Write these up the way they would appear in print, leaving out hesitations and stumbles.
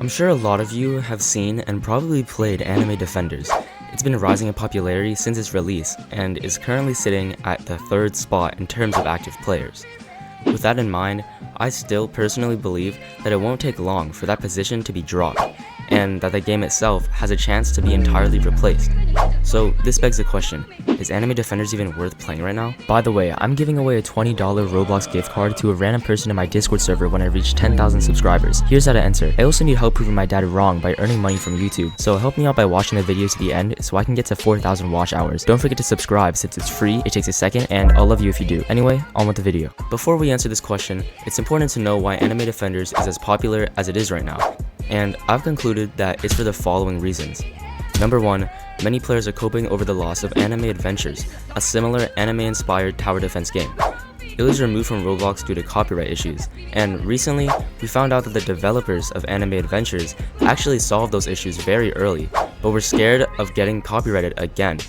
I'm sure a lot of you have seen and probably played Anime Defenders. It's been rising in popularity since its release and is currently sitting at the 3rd spot in terms of active players. With that in mind, I still personally believe that it won't take long for that position to be dropped, and that the game itself has a chance to be entirely replaced. So this begs the question, is Anime Defenders even worth playing right now? By the way, I'm giving away a $20 Roblox gift card to a random person in my Discord server when I reach 10,000 subscribers. Here's how to enter. I also need help proving my dad wrong by earning money from YouTube, so help me out by watching the video to the end so I can get to 4,000 watch hours. Don't forget to subscribe since it's free, it takes a second, and I'll love you if you do. Anyway, on with the video. Before we answer this question, it's important to know why Anime Defenders is as popular as it is right now. And I've concluded that it's for the following reasons. Number 1, many players are coping over the loss of Anime Adventures, a similar anime-inspired tower defense game. It was removed from Roblox due to copyright issues, and recently, we found out that the developers of Anime Adventures actually solved those issues very early, but were scared of getting copyrighted again,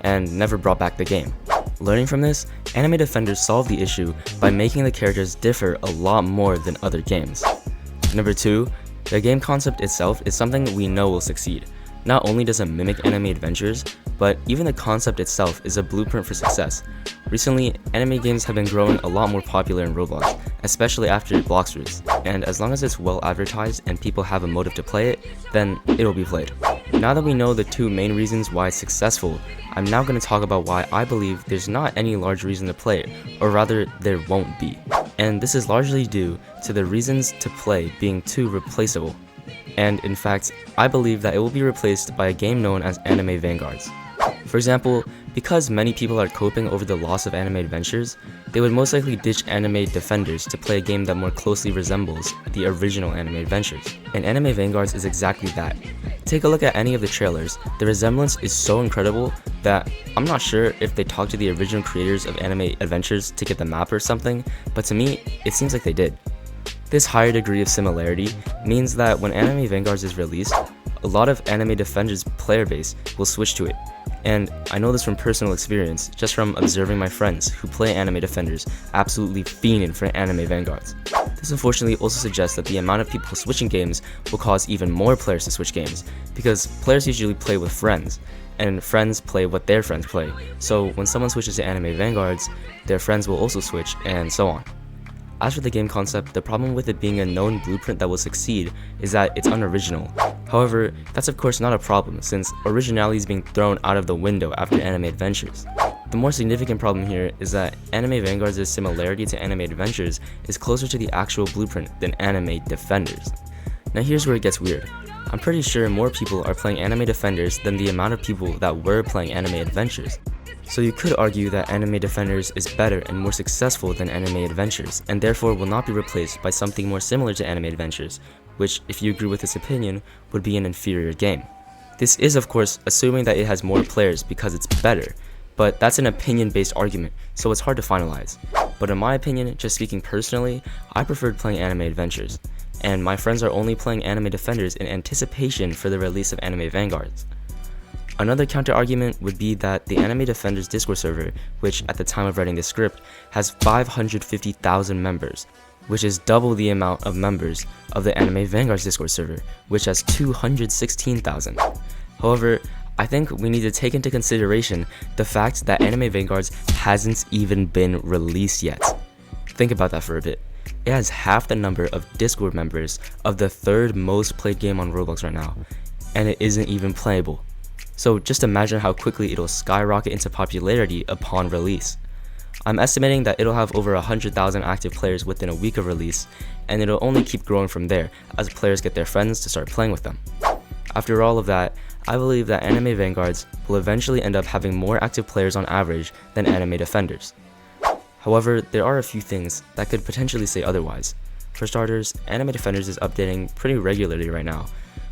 and never brought back the game. Learning from this, Anime Defenders solved the issue by making the characters differ a lot more than other games. Number 2, the game concept itself is something we know will succeed. Not only does it mimic Anime Adventures, but even the concept itself is a blueprint for success. Recently, anime games have been growing a lot more popular in Roblox, especially after Blox release, and as long as it's well advertised and people have a motive to play it, then it'll be played. Now that we know the 2 main reasons why it's successful, I'm now going to talk about why I believe there's not any large reason to play it, or rather there won't be. And this is largely due to the reasons to play being too replaceable. And in fact, I believe that it will be replaced by a game known as Anime Vanguards. For example, because many people are coping over the loss of Anime Adventures, they would most likely ditch Anime Defenders to play a game that more closely resembles the original Anime Adventures. And Anime Vanguards is exactly that. Take a look at any of the trailers, the resemblance is so incredible that I'm not sure if they talked to the original creators of Anime Adventures to get the map or something, but to me, it seems like they did. This higher degree of similarity means that when Anime Vanguards is released, a lot of Anime Defenders player base will switch to it. And I know this from personal experience, just from observing my friends who play Anime Defenders absolutely fiending for Anime Vanguards. This unfortunately also suggests that the amount of people switching games will cause even more players to switch games, because players usually play with friends, and friends play what their friends play, so when someone switches to Anime Vanguards, their friends will also switch, and so on. As for the game concept, the problem with it being a known blueprint that will succeed is that it's unoriginal. However, that's of course not a problem, since originality is being thrown out of the window after Anime Adventures. The more significant problem here is that Anime Vanguards' similarity to Anime Adventures is closer to the actual blueprint than Anime Defenders. Now here's where it gets weird. I'm pretty sure more people are playing Anime Defenders than the amount of people that were playing Anime Adventures. So you could argue that Anime Defenders is better and more successful than Anime Adventures, and therefore will not be replaced by something more similar to Anime Adventures, which, if you agree with this opinion, would be an inferior game. This is of course assuming that it has more players because it's better, but that's an opinion-based argument, so it's hard to finalize. But in my opinion, just speaking personally, I preferred playing Anime Adventures, and my friends are only playing Anime Defenders in anticipation for the release of Anime Vanguards. Another counter-argument would be that the Anime Defenders Discord server, which at the time of writing this script, has 550,000 members, which is double the amount of members of the Anime Vanguards Discord server, which has 216,000. However, I think we need to take into consideration the fact that Anime Vanguards hasn't even been released yet. Think about that for a bit. It has half the number of Discord members of the 3rd most played game on Roblox right now, and it isn't even playable. So just imagine how quickly it'll skyrocket into popularity upon release. I'm estimating that it'll have over 100,000 active players within a week of release, and it'll only keep growing from there as players get their friends to start playing with them. After all of that, I believe that Anime Vanguards will eventually end up having more active players on average than Anime Defenders. However, there are a few things that could potentially say otherwise. For starters, Anime Defenders is updating pretty regularly right now,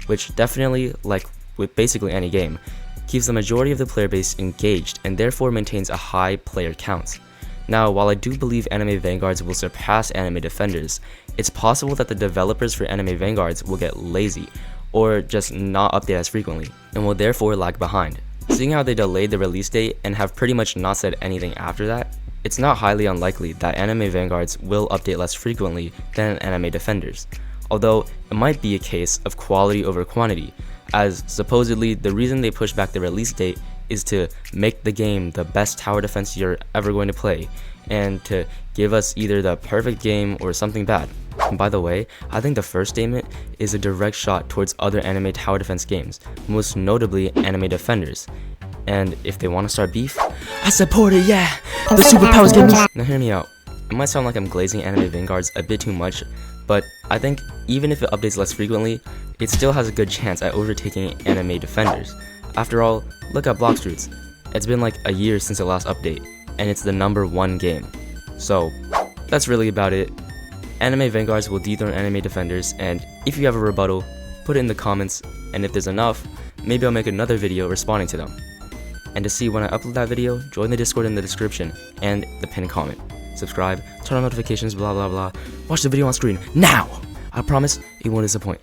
which definitely, like with basically any game, keeps the majority of the player base engaged and therefore maintains a high player count. Now, while I do believe Anime Vanguards will surpass Anime Defenders, it's possible that the developers for Anime Vanguards will get lazy, or just not update as frequently, and will therefore lag behind. Seeing how they delayed the release date and have pretty much not said anything after that, it's not highly unlikely that Anime Vanguards will update less frequently than Anime Defenders. although it might be a case of quality over quantity, as supposedly the reason they pushed back the release date is to make the game the best tower defense you're ever going to play, and to give us either the perfect game or something bad. And by the way, I think the first statement is a direct shot towards other anime tower defense games, most notably Anime Defenders. And if they want to start beef, I support it, yeah! The superpowers get me! Now hear me out. It might sound like I'm glazing Anime Vanguards a bit too much, but I think even if it updates less frequently, it still has a good chance at overtaking Anime Defenders. After all, look at Blox Fruits. It's been like a year since the last update, and it's the #1 game. So, that's really about it. Anime Vanguards will dethrone Anime Defenders, and if you have a rebuttal, put it in the comments, and if there's enough, maybe I'll make another video responding to them. And to see when I upload that video, join the Discord in the description and the pinned comment. Subscribe, turn on notifications, blah blah blah. Watch the video on screen now! I promise it won't disappoint.